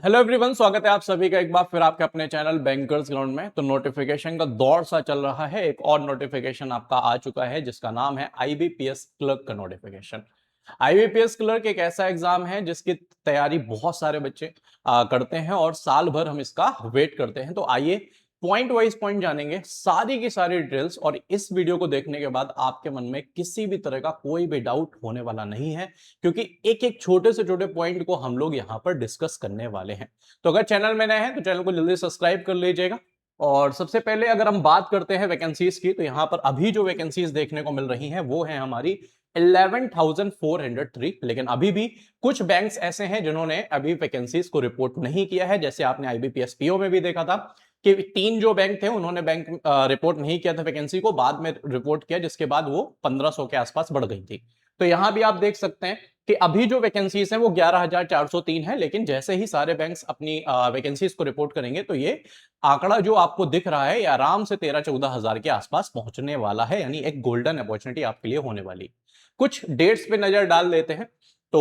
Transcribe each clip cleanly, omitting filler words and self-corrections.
Hello everyone, स्वागत है आप सभी का एक बार फिर आपके अपने चैनल बैंकर्स ग्राउंड में। तो नोटिफिकेशन का दौर सा चल रहा है। एक और नोटिफिकेशन आपका आ चुका है जिसका नाम है आईबीपीएस क्लर्क का नोटिफिकेशन। आईबीपीएस क्लर्क एक ऐसा एग्जाम है जिसकी तैयारी बहुत सारे बच्चे करते हैं और साल भर हम इसका वेट करते हैं। तो आइए पॉइंट वाइज पॉइंट जानेंगे सारी की सारी डिटेल्स, और इस वीडियो को देखने के बाद आपके मन में किसी भी तरह का कोई भी डाउट होने वाला नहीं है, क्योंकि एक एक छोटे से छोटे पॉइंट को हम लोग यहां पर डिस्कस करने वाले हैं। तो अगर चैनल में नए हैं तो चैनल को जल्दी सब्सक्राइब कर लीजिएगा। और सबसे पहले अगर हम बात करते हैं वैकेंसीज की, तो यहां पर अभी जो वैकेंसीज देखने को मिल रही हैं वो है हमारी 11,403। लेकिन अभी भी कुछ बैंक्स ऐसे हैं जिन्होंने अभी वैकेंसीज को रिपोर्ट नहीं किया है। जैसे आपने आईबीपीएस पीओ में भी देखा था कि 3 जो बैंक थे उन्होंने बैंक रिपोर्ट नहीं किया था वैकेंसी को, बाद में रिपोर्ट किया, जिसके बाद वो 1500 के आसपास बढ़ गई थी। तो यहां भी आप देख सकते हैं कि अभी जो वैकेंसीज हैं वो 11,403 है। लेकिन जैसे ही सारे बैंक्स अपनी वैकेंसीज को रिपोर्ट करेंगे तो ये आंकड़ा जो आपको दिख रहा है ये आराम से 13-14 हजार के आसपास पहुंचने वाला है। यानी एक गोल्डन अपॉर्चुनिटी आपके लिए होने वाली। कुछ डेट्स पे नजर डाल देते हैं। तो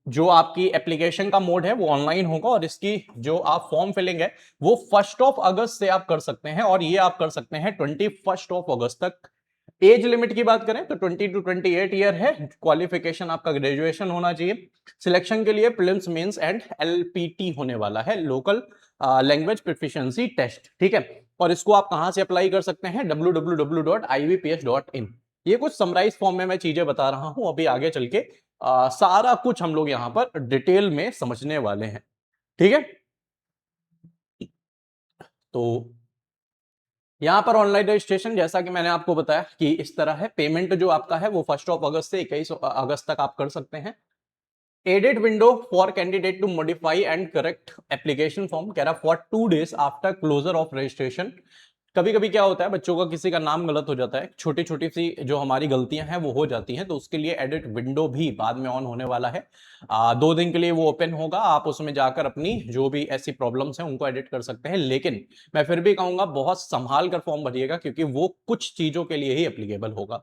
जो आपकी एप्लीकेशन का मोड है वो ऑनलाइन होगा, और इसकी जो आप फॉर्म फिलिंग है वो 1 अगस्त से आप कर सकते हैं, और ये आप कर सकते हैं 21 अगस्त तक। एज लिमिट की बात करें तो 20 to 28 ईयर है। क्वालिफिकेशन आपका ग्रेजुएशन होना चाहिए। सिलेक्शन के लिए प्रीलिम्स, मेंस एंड एलपीटी होने वाला है, लोकल लैंग्वेज प्रोफिशिएंसी टेस्ट। ठीक है। और इसको आप कहां से अप्लाई कर सकते हैं? www.ivps.in। ये कुछ समराइज फॉर्म में मैं चीजें बता रहा हूं, अभी आगे चल के सारा कुछ हम लोग यहां पर डिटेल में समझने वाले हैं। ठीक है। तो यहां पर ऑनलाइन रजिस्ट्रेशन, जैसा कि मैंने आपको बताया कि इस तरह है। पेमेंट जो आपका है वो 1 अगस्त से 21 अगस्त तक आप कर सकते हैं। Edit window for candidate to modify and correct application form, कह रहा for 2 days after closure of registration. कभी कभी क्या होता है, बच्चों का किसी का नाम गलत हो जाता है, छोटी छोटी सी जो हमारी गलतियां हैं वो हो जाती हैं, तो उसके लिए एडिट विंडो भी बाद में ऑन होने वाला है। 2 दिन के लिए वो ओपन होगा। आप उसमें जाकर अपनी जो भी ऐसी प्रॉब्लम्स हैं उनको एडिट कर सकते हैं। लेकिन मैं फिर भी कहूंगा बहुत संभाल कर फॉर्म भरिएगा, क्योंकि वो कुछ चीजों के लिए ही एप्लीकेबल होगा।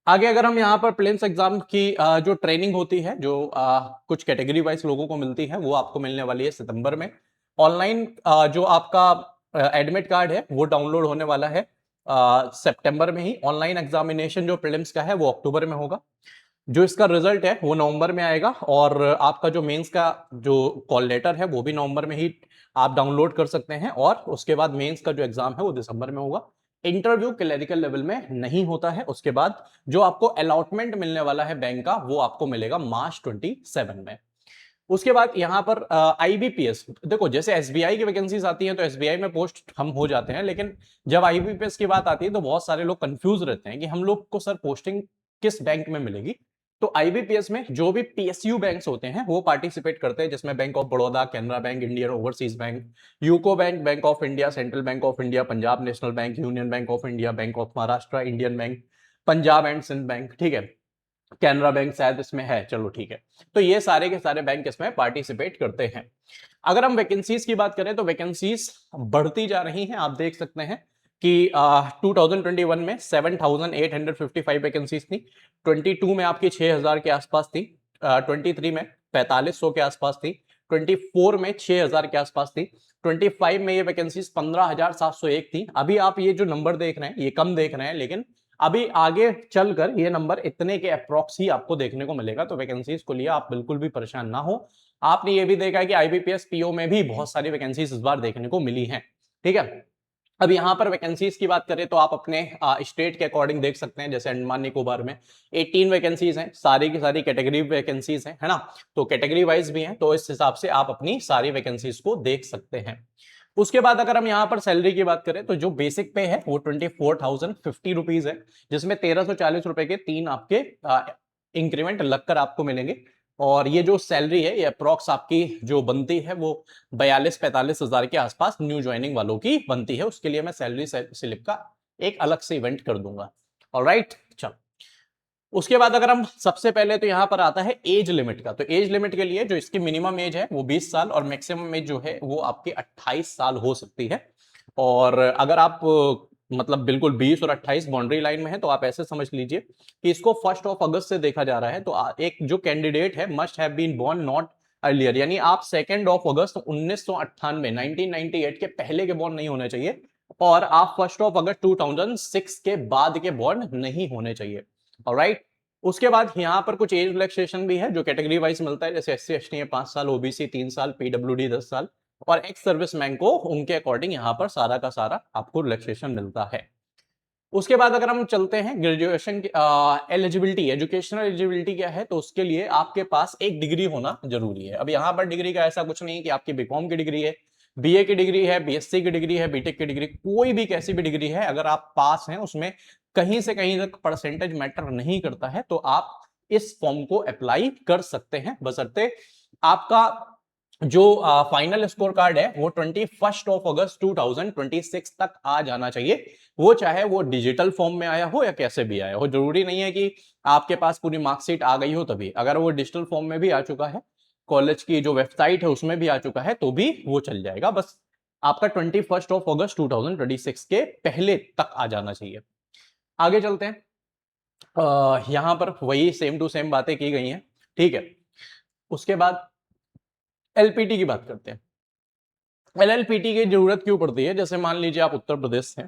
आगे अगर हम यहाँ पर प्रीलिम्स एग्जाम की जो ट्रेनिंग होती है, जो कुछ कैटेगरी वाइज लोगों को मिलती है, वो आपको मिलने वाली है सितंबर में। ऑनलाइन जो आपका एडमिट कार्ड है वो डाउनलोड होने वाला है सितंबर में ही। ऑनलाइन एग्जामिनेशन जो प्रीलिम्स का है वो अक्टूबर में होगा। जो इसका रिजल्ट है वो नवंबर में आएगा, और आपका जो मेंस का जो कॉल लेटर है वो भी नवंबर में ही आप डाउनलोड कर सकते हैं। और उसके बाद मेंस का जो एग्जाम है वो दिसंबर में होगा। इंटरव्यू क्लरिकल लेवल में नहीं होता है। उसके बाद जो आपको अलॉटमेंट मिलने वाला है बैंक का वो आपको मिलेगा मार्च 27 में। उसके बाद यहां पर आईबीपीएस, देखो जैसे एसबीआई की वैकेंसीज आती हैं तो एसबीआई में पोस्ट हम हो जाते हैं, लेकिन जब आईबीपीएस की बात आती है तो बहुत सारे लोग कंफ्यूज रहते हैं कि हम लोग को सर पोस्टिंग किस बैंक में मिलेगी। तो आईबीपीएस में जो भी पीएसयू बैंक्स होते हैं वो पार्टिसिपेट करते हैं, जिसमें Bank of Baroda, Canara Bank, Indian Overseas Bank, UCO Bank, Bank of India, Central Bank of India, Punjab National Bank, Union Bank of India, Bank of Maharashtra, Indian Bank, Punjab and Sind Bank. ठीक है। कैनरा बैंक शायद इसमें है, चलो ठीक है। तो ये सारे के सारे बैंक इसमें पार्टिसिपेट करते हैं। अगर हम वैकेंसीज की बात करें तो वैकेंसीज बढ़ती जा रही हैं। आप देख सकते हैं कि 2021 में 7,855 वैकेंसीज थी। 22 में आपकी 6,000 के आसपास थी। 23 में 4500 के आसपास थी। 24 में 6,000 के आसपास थी। 25 में ये वैकेंसीज 15,701 थी। अभी आप ये जो नंबर देख रहे हैं ये कम देख रहे हैं, लेकिन अभी आगे चलकर ये नंबर इतने के अप्रॉक्स ही आपको देखने को मिलेगा। तो वैकेंसीज को लिए आप बिल्कुल भी परेशान ना हो। आपने ये भी देखा है कि आईबीपीएस पीओ में भी बहुत सारी वैकेंसीज इस बार देखने को मिली हैं। ठीक है। अब यहां पर वैकेंसीज की बात करें तो आप अपने स्टेट के अकॉर्डिंग देख सकते हैं। जैसे अंडमान निकोबार में 18 वैकेंसीज हैं, सारी की सारी कैटेगरी वैकेंसीज हैं, है ना। तो कैटेगरी वाइज भी हैं, तो इस हिसाब से आप अपनी सारी वैकेंसीज को देख सकते हैं। उसके बाद अगर हम यहां पर सैलरी की बात करें तो जो बेसिक पे है वो 24,050 रुपीज है, जिसमें 1,340 रुपए के 3 आपके इंक्रीमेंट लगकर आपको मिलेंगे। और ये जो सैलरी है ये अप्रॉक्स आपकी जो बनती है वो 42-45 हजार के आसपास न्यू ज्वाइनिंग वालों की बनती है। उसके लिए मैं सैलरी स्लिप का एक अलग से इवेंट कर दूंगा। ऑलराइट, चलो। उसके बाद अगर हम सबसे पहले तो यहां पर आता है एज लिमिट का। तो एज लिमिट के लिए जो इसकी मिनिमम एज है वो 20 साल, और मैक्सिमम एज जो है वो आपकी 28 साल हो सकती है। और अगर आप मतलब बिल्कुल 20 और 28 बाउंड्री लाइन में है तो आप ऐसे समझ लीजिए कि इसको 1 अगस्त से देखा जा रहा है। तो एक जो कैंडिडेट है must have been born not earlier, यानी आप 2 अगस्त 1998 1998 के पहले के बॉर्न नहीं होने चाहिए, और आप 1 अगस्त 2006 के बाद के बॉर्न नहीं होने चाहिए। ऑलराइट, उसके बाद यहां पर कुछ एज रिलैक्सेशन भी है जो कैटेगरी वाइज मिलता है, जैसे एससी एसटी है 5 साल, ओबीसी 3 साल, पीडब्ल्यूडी 10 साल, और एक्स सर्विसमैन को उनके अकॉर्डिंग यहां पर सारा का सारा आपको रिलैक्सेशन मिलता है। उसके बाद अगर हम चलते हैं ग्रेजुएशन की एलिजिबिलिटी, एजुकेशनल एलिजिबिलिटी क्या है, तो उसके लिए आपके पास एक डिग्री होना जरूरी है। अब यहाँ पर डिग्री का ऐसा कुछ नहीं कि आपकी बीकॉम की डिग्री है, बीए की डिग्री है, बीएससी की डिग्री है, बीटेक की डिग्री, कोई भी कैसी भी डिग्री है, अगर आप पास हैं उसमें कहीं से कहीं तक परसेंटेज मैटर नहीं करता है, तो आप इस फॉर्म को अप्लाई कर सकते हैं, बशर्ते आपका जो फाइनल स्कोर कार्ड है वो 21 अगस्त 2026 तक आ जाना चाहिए। वो चाहे वो डिजिटल फॉर्म में आया हो या कैसे भी आया हो, जरूरी नहीं है कि आपके पास पूरी मार्कशीट आ गई हो तभी। अगर वो डिजिटल फॉर्म में भी आ चुका है, कॉलेज की जो वेबसाइट है उसमें भी आ चुका है, तो भी वो चल जाएगा। बस आपका 21 अगस्त 2026 के पहले तक आ जाना चाहिए। आगे चलते हैं, यहां पर वही सेम टू सेम बातें की गई हैं, ठीक है। उसके बाद एलपीटी की बात करते हैं। एलएलपीटी की जरूरत क्यों पड़ती है, जैसे मान लीजिए आप उत्तर प्रदेश से,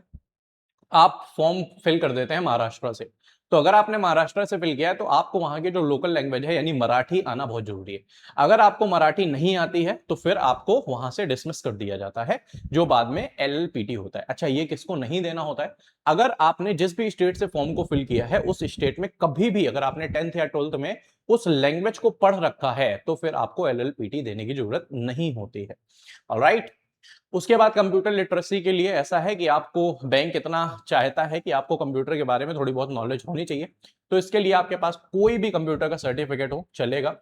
आप फॉर्म फिल कर देते हैं महाराष्ट्र से, तो अगर आपने महाराष्ट्र से फिल किया है तो आपको वहां की जो लोकल लैंग्वेज है यानी मराठी आना बहुत जरूरी है। अगर आपको मराठी नहीं आती है तो फिर आपको वहां से डिसमिस कर दिया जाता है, जो बाद में एलएलपीटी होता है। अच्छा, ये किसको नहीं देना होता है, अगर आपने जिस भी स्टेट से फॉर्म को फिल किया है उस स्टेट में कभी भी अगर आपने 10th या 12th में उस लैंग्वेज को पढ़ रखा है तो फिर आपको एलएलपीटी देने की जरूरत नहीं होती है। ऑलराइट, उसके बाद कंप्यूटर लिटरेसी के लिए ऐसा है कि आपको बैंक इतना चाहता है कि आपको कंप्यूटर के बारे में थोड़ी बहुत नॉलेज होनी चाहिए, तो इसके लिए आपके पास कोई भी कंप्यूटर का सर्टिफिकेट हो चलेगा,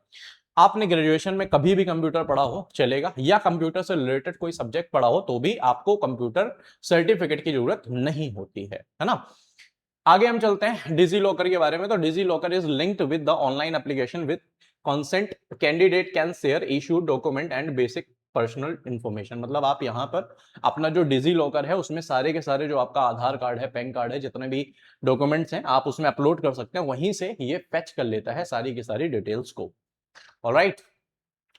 आपने ग्रेजुएशन में कभी भी कंप्यूटर पढ़ा हो चलेगा, या कंप्यूटर से रिलेटेड कोई सब्जेक्ट पढ़ा हो तो भी आपको कंप्यूटर सर्टिफिकेट की जरूरत नहीं होती है ना। आगे हम चलते हैं डिजी लॉकर के बारे में। तो DigiLocker is linked with the online application with consent, candidate can share issued document and basic personal information. मतलब आप यहां पर अपना जो डिजी लॉकर है उसमें सारे के सारे जो आपका आधार कार्ड है, पैन कार्ड है, जितने भी डॉक्यूमेंट्स हैं आप उसमें अपलोड कर सकते हैं, वहीं से ये फेच कर लेता है सारी की सारी डिटेल्स को। ऑलराइट,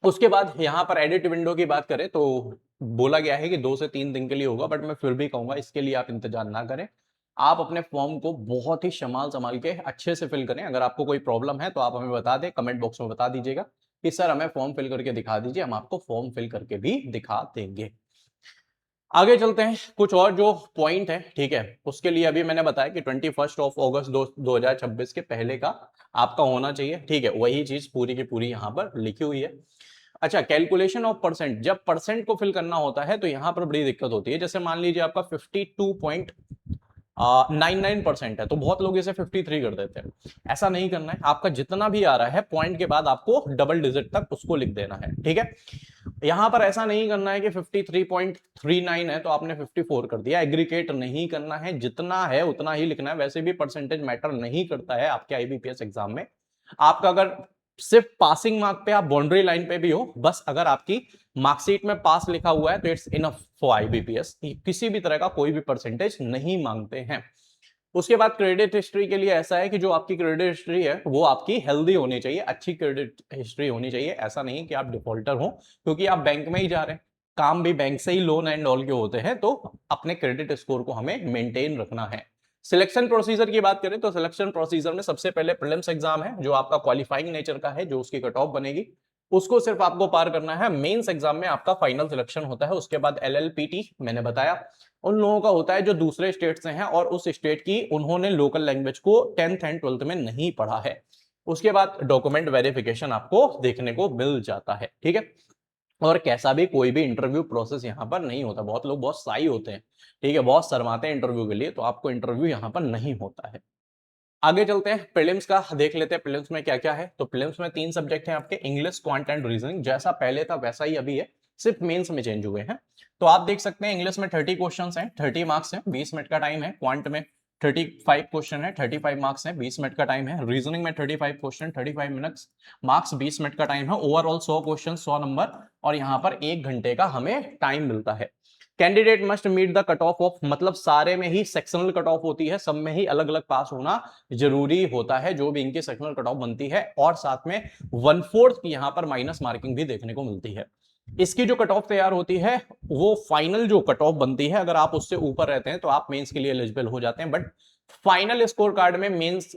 उसके बाद यहां पर एडिट विंडो की बात करें तो बोला गया है कि 2 से 3 दिन के लिए होगा, बट मैं फिर भी कहूंगा इसके लिए आप इंतजार ना करें। आप अपने फॉर्म को बहुत ही संभाल के अच्छे से फिल करें। अगर आपको कोई प्रॉब्लम है तो आप हमें बता दें, कमेंट बॉक्स में बता दीजिएगा कि सर हमें फॉर्म फिल करके दिखा दीजिए, हम आपको फॉर्म फिल करके भी दिखा देंगे। आगे चलते हैं, कुछ और जो पॉइंट है, ठीक है, उसके लिए अभी मैंने बताया कि 21 अगस्त 2026 के पहले का आपका होना चाहिए, ठीक है, वही चीज पूरी की पूरी यहां पर लिखी हुई है। अच्छा, कैलकुलेशन ऑफ परसेंट, जब परसेंट को फिल करना होता है तो यहां पर बड़ी दिक्कत होती है। जैसे मान लीजिए आपका 52.99% है तो बहुत लोग इसे 53 कर देते हैं। ऐसा नहीं करना है, आपका जितना भी आ रहा है पॉइंट के बाद आपको डबल डिजिट तक उसको लिख देना है, ठीक है। यहां पर ऐसा नहीं करना है कि 53.39 है तो आपने 54 कर दिया, एग्रीगेट नहीं करना है, जितना है उतना ही लिखना है। वैसे भी परसेंटेज मैटर नहीं करता है आपके आईबीपीएस एग्जाम में। आपका अगर सिर्फ पासिंग मार्क पे आप बाउंड्री लाइन पे भी हो, बस अगर आपकी मार्कशीट में पास लिखा हुआ है तो इट्स इनफ फॉर आईबीपीएस, किसी भी तरह का कोई भी परसेंटेज नहीं मांगते हैं। उसके बाद क्रेडिट हिस्ट्री के लिए ऐसा है कि जो आपकी क्रेडिट हिस्ट्री है वो आपकी हेल्दी होनी चाहिए, अच्छी क्रेडिट हिस्ट्री होनी चाहिए। ऐसा नहीं कि आप डिफॉल्टर हो, क्योंकि आप बैंक में ही जा रहे हैं, काम भी बैंक से ही लोन एंड ऑल के होते हैं, तो अपने क्रेडिट स्कोर को हमें मेंटेन रखना है। सिलेक्शन प्रोसीजर की बात करें तो सिलेक्शन प्रोसीजर में सबसे पहले प्रीलिम्स एग्जाम है जो आपका क्वालिफाइंग नेचर का है, जो उसकी कट ऑफ बनेगी, उसको सिर्फ आपको पार करना है। मेंस एग्जाम में आपका फाइनल सिलेक्शन होता है। उसके बाद एलएलपीटी मैंने बताया उन लोगों का होता है जो दूसरे स्टेट से हैं और उस स्टेट की उन्होंने लोकल लैंग्वेज को 10th एंड 12th में नहीं पढ़ा है। उसके बाद डॉक्यूमेंट वेरिफिकेशन आपको देखने को मिल जाता है, ठीक है। और कैसा भी कोई भी इंटरव्यू प्रोसेस यहाँ पर नहीं होता, बहुत लोग बहुत साई होते हैं, ठीक है, बहुत शर्माते हैं इंटरव्यू के लिए, तो आपको इंटरव्यू यहाँ पर नहीं होता है। आगे चलते हैं, प्रीलिम्स का देख लेते हैं प्रीलिम्स में क्या क्या है। तो प्रीलिम्स में 3 सब्जेक्ट हैं आपके, इंग्लिश, क्वांट एंड रीजनिंग। जैसा पहले था वैसा ही अभी है, सिर्फ मेंस में चेंज हुए हैं। तो आप देख सकते हैं इंग्लिश में 30 क्वेश्चंस हैं, 30 मार्क्स हैं, 20 मिनट का टाइम है। क्वांट में 35 क्वेश्चन है, 35 मार्क्स है, 20 मिनट का टाइम है। रीजनिंग में 35 क्वेश्चन, 35 मिनट्स, मार्क्स 20 मिनट का टाइम है। ओवरऑल 100 क्वेश्चन, 100 नंबर, और यहाँ पर 1 घंटे का हमें टाइम मिलता है। Candidate must meet the cut off off, मतलब सारे में ही सेक्शनल कट ऑफ होती है, सब में ही अलग अलग पास होना जरूरी होता है जो भी इनकी सेक्शनल कट ऑफ बनती है, और साथ में 1/4 की यहां पर माइनस मार्किंग भी देखने को मिलती है। इसकी जो कट ऑफ तैयार होती है वो फाइनल जो कट ऑफ बनती है, अगर आप उससे ऊपर रहते हैं तो आप मेंस के लिए एलिजिबल हो जाते हैं, बट फाइनल स्कोर कार्ड में मेंस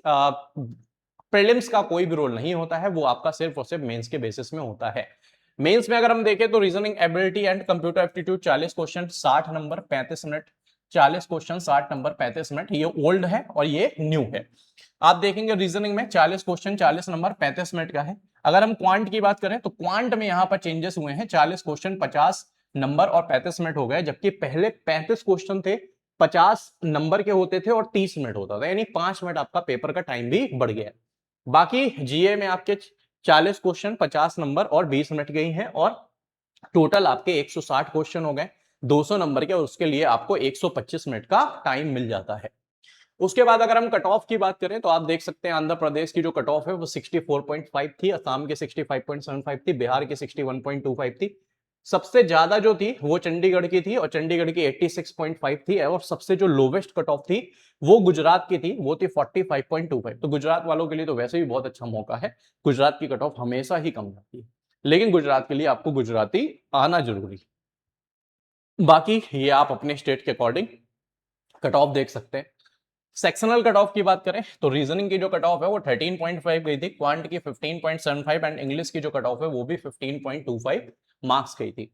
प्रीलिम्स का कोई भी रोल नहीं होता है, वो आपका सिर्फ और सिर्फ मेंस के बेसिस में होता है। मेंस में अगर हम देखें तो reasoning ability and computer aptitude 40 question 60 number 35 minute, 40 question 60 number 35 minute, ये ओल्ड है और ये न्यू है। आप देखेंगे रीजनिंग में 40 क्वेश्चन 40 नंबर 35 मिनट का है। अगर हम क्वांट की बात करें तो क्वांट में यहां पर चेंजेस हुए हैं, 40 क्वेश्चन 50 नंबर और 35 मिनट हो गए, जबकि पहले 35 क्वेश्चन थे 50 नंबर के होते थे और 30 मिनट होता था, यानी 5 मिनट आपका पेपर का टाइम भी बढ़ गया। बाकी जीए में आपके 40 क्वेश्चन 50 नंबर और 20 मिनट गई हैं, और टोटल आपके 160 क्वेश्चन हो गए 200 नंबर के, और उसके लिए आपको 125 मिनट का टाइम मिल जाता है। उसके बाद अगर हम कट ऑफ की बात करें तो आप देख सकते हैं आंध्र प्रदेश की जो कट ऑफ है वो 64.5 थी, असम के 65.75 थी, बिहार की 61.25 थी, सबसे ज्यादा जो थी वो चंडीगढ़ की थी और चंडीगढ़ की 86.5 थी, और सबसे जो लोवेस्ट कट ऑफ थी वो गुजरात की थी, वो थी 45.25। तो गुजरात वालों के लिए तो वैसे भी बहुत अच्छा मौका है, गुजरात की कट ऑफ हमेशा ही कम रहती है, लेकिन गुजरात के लिए आपको गुजराती आना जरूरी। बाकी ये आप अपने स्टेट के अकॉर्डिंग कट ऑफ देख सकते हैं। सेक्शनल कट ऑफ की बात करें तो रीजनिंग की जो कट ऑफ है वो 13.5 गई थी, क्वांट की 15.75 एंड इंग्लिश की जो कट ऑफ है वो भी 15.25 मार्क्स गई थी।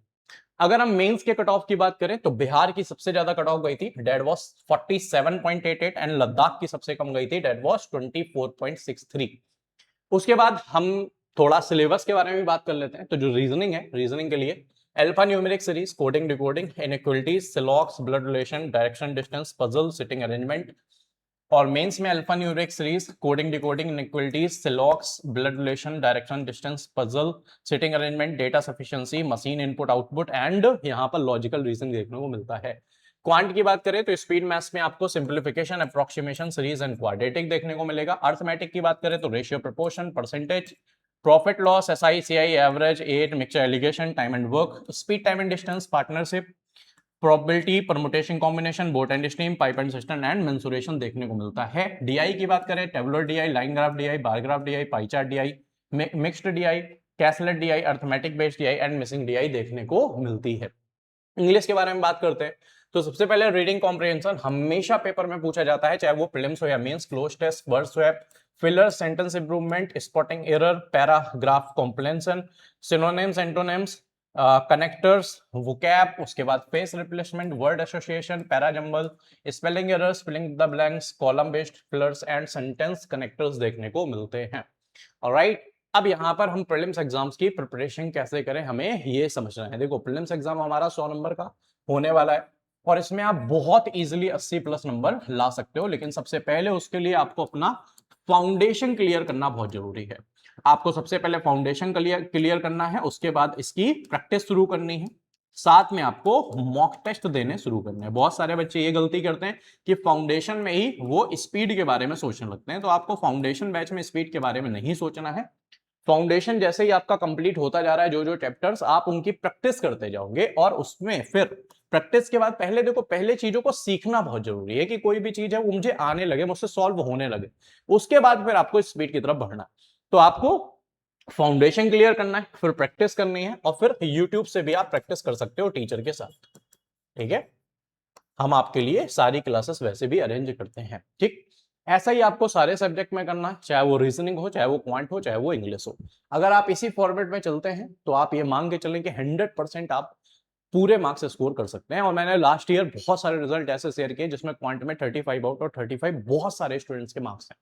अगर हम मेंस के कट ऑफ की बात करें तो बिहार की सबसे ज्यादा कट ऑफ गई थी, डेट वाज 47.88, एंड लद्दाख की सबसे कम गई थी, डेट वाज 24.63। उसके बाद हम थोड़ा सिलेबस के बारे में भी बात कर लेते हैं। तो जो रीजनिंग है, रीजनिंग के लिए alpha numeric series, coding decoding, inequalities, syllogism, blood relation, direction distance, puzzle, sitting arrangement, और मेंस में alpha numeric series, coding decoding, inequalities, syllogism, blood relation, direction distance, puzzle, sitting arrangement, data sufficiency, machine input output, and यहां पर logical reasoning देखने को मिलता है। Quant की बात करें तो स्पीड मैथ्स में आपको simplification, approximation, series and quadratic देखने को मिलेगा। अर्थमेटिक की बात करें तो ratio, proportion, percentage, profit loss, SI, CI, average, age, mixture, alligation, time and work, speed, time and distance, partnership, probability, permutation, combination, boat and stream, pipe and cistern and mensuration देखने को मिलता है। DI की बात करें, tabular DI, line graph DI, bar graph DI, pie chart DI, mixed DI, caselet DI, arithmetic based DI and missing DI देखने को मिलती है। इंग्लिश के बारे में बात करते हैं तो सबसे पहले रीडिंग कॉम्प्रिहेंशन हमेशा पेपर में पूछा जाता है, चाहे वो प्रीलिम्स हो या mains, cloze test, word swap, filler, sentence improvement, spotting error, paragraph comprehension, synonyms, antonyms, connectors, vocab, उसके बाद phrase replacement, word association, parajumble, spelling error, spelling the blanks, column based fillers and sentence connectors देखने को मिलते हैं। Alright, अब यहां पर हम प्रीलिम्स एग्जाम्स की प्रिपरेशन कैसे करें हमें ये समझना है। देखो प्रीलिम्स एग्जाम हमारा 100 नंबर का होने वाला है, और इसमें आप बहुत इजीली 80 प्लस नंबर ला सकते हो, लेकिन सबसे पहले उसके लिए आपको अपना फाउंडेशन क्लियर करना बहुत जरूरी है। आपको सबसे पहले फाउंडेशन क्लियर करना है, उसके बाद इसकी प्रैक्टिस शुरू करनी है, साथ में आपको मॉक टेस्ट देने शुरू करने हैं। बहुत सारे बच्चे ये गलती करते हैं कि फाउंडेशन में ही वो स्पीड के बारे में सोचने लगते हैं, तो आपको फाउंडेशन बैच में स्पीड के बारे में नहीं सोचना है। फाउंडेशन जैसे ही आपका कंप्लीट होता जा रहा है, जो जो चैप्टर्स आप उनकी प्रैक्टिस करते जाओगे, और उसमें फिर प्रैक्टिस के बाद पहले देखो, पहले चीजों को सीखना बहुत जरूरी है कि कोई भी चीज है वो मुझे आने लगे, मुझसे सॉल्व होने लगे, उसके बाद फिर आपको स्पीड की तरफ बढ़ना। तो आपको फाउंडेशन क्लियर करना है, फिर प्रैक्टिस करनी है, और फिर यूट्यूब से भी आप प्रैक्टिस कर सकते हो टीचर के साथ। ठीक है, हम आपके लिए सारी क्लासेस वैसे भी अरेंज करते हैं। ठीक, ऐसा ही आपको सारे सब्जेक्ट में करना है, चाहे वो रीजनिंग हो, चाहे वो क्वांट हो, चाहे वो इंग्लिश हो। अगर आप इसी फॉर्मेट में चलते हैं तो आप ये मान के चलें कि 100% आप पूरे मार्क्स स्कोर कर सकते हैं। और मैंने लास्ट ईयर बहुत सारे रिजल्ट ऐसे शेयर किए जिसमें क्वांट में 35 आउट और 35 बहुत सारे स्टूडेंट्स के मार्क्स हैं।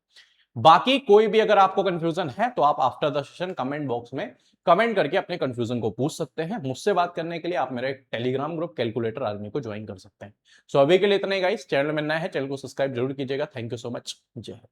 बाकी कोई भी अगर आपको कंफ्यूजन है तो आप after the session comment box में कमेंट करके अपने कंफ्यूजन को पूछ सकते हैं। मुझसे बात करने के लिए आप मेरे टेलीग्राम ग्रुप कैलकुलेटर आर्मी को ज्वाइन कर सकते हैं। सो अभी के लिए इतना ही गाइस, चैनल में नया है चैनल को सब्सक्राइब जरूर कीजिएगा। थैंक यू सो मच, जय हिंद।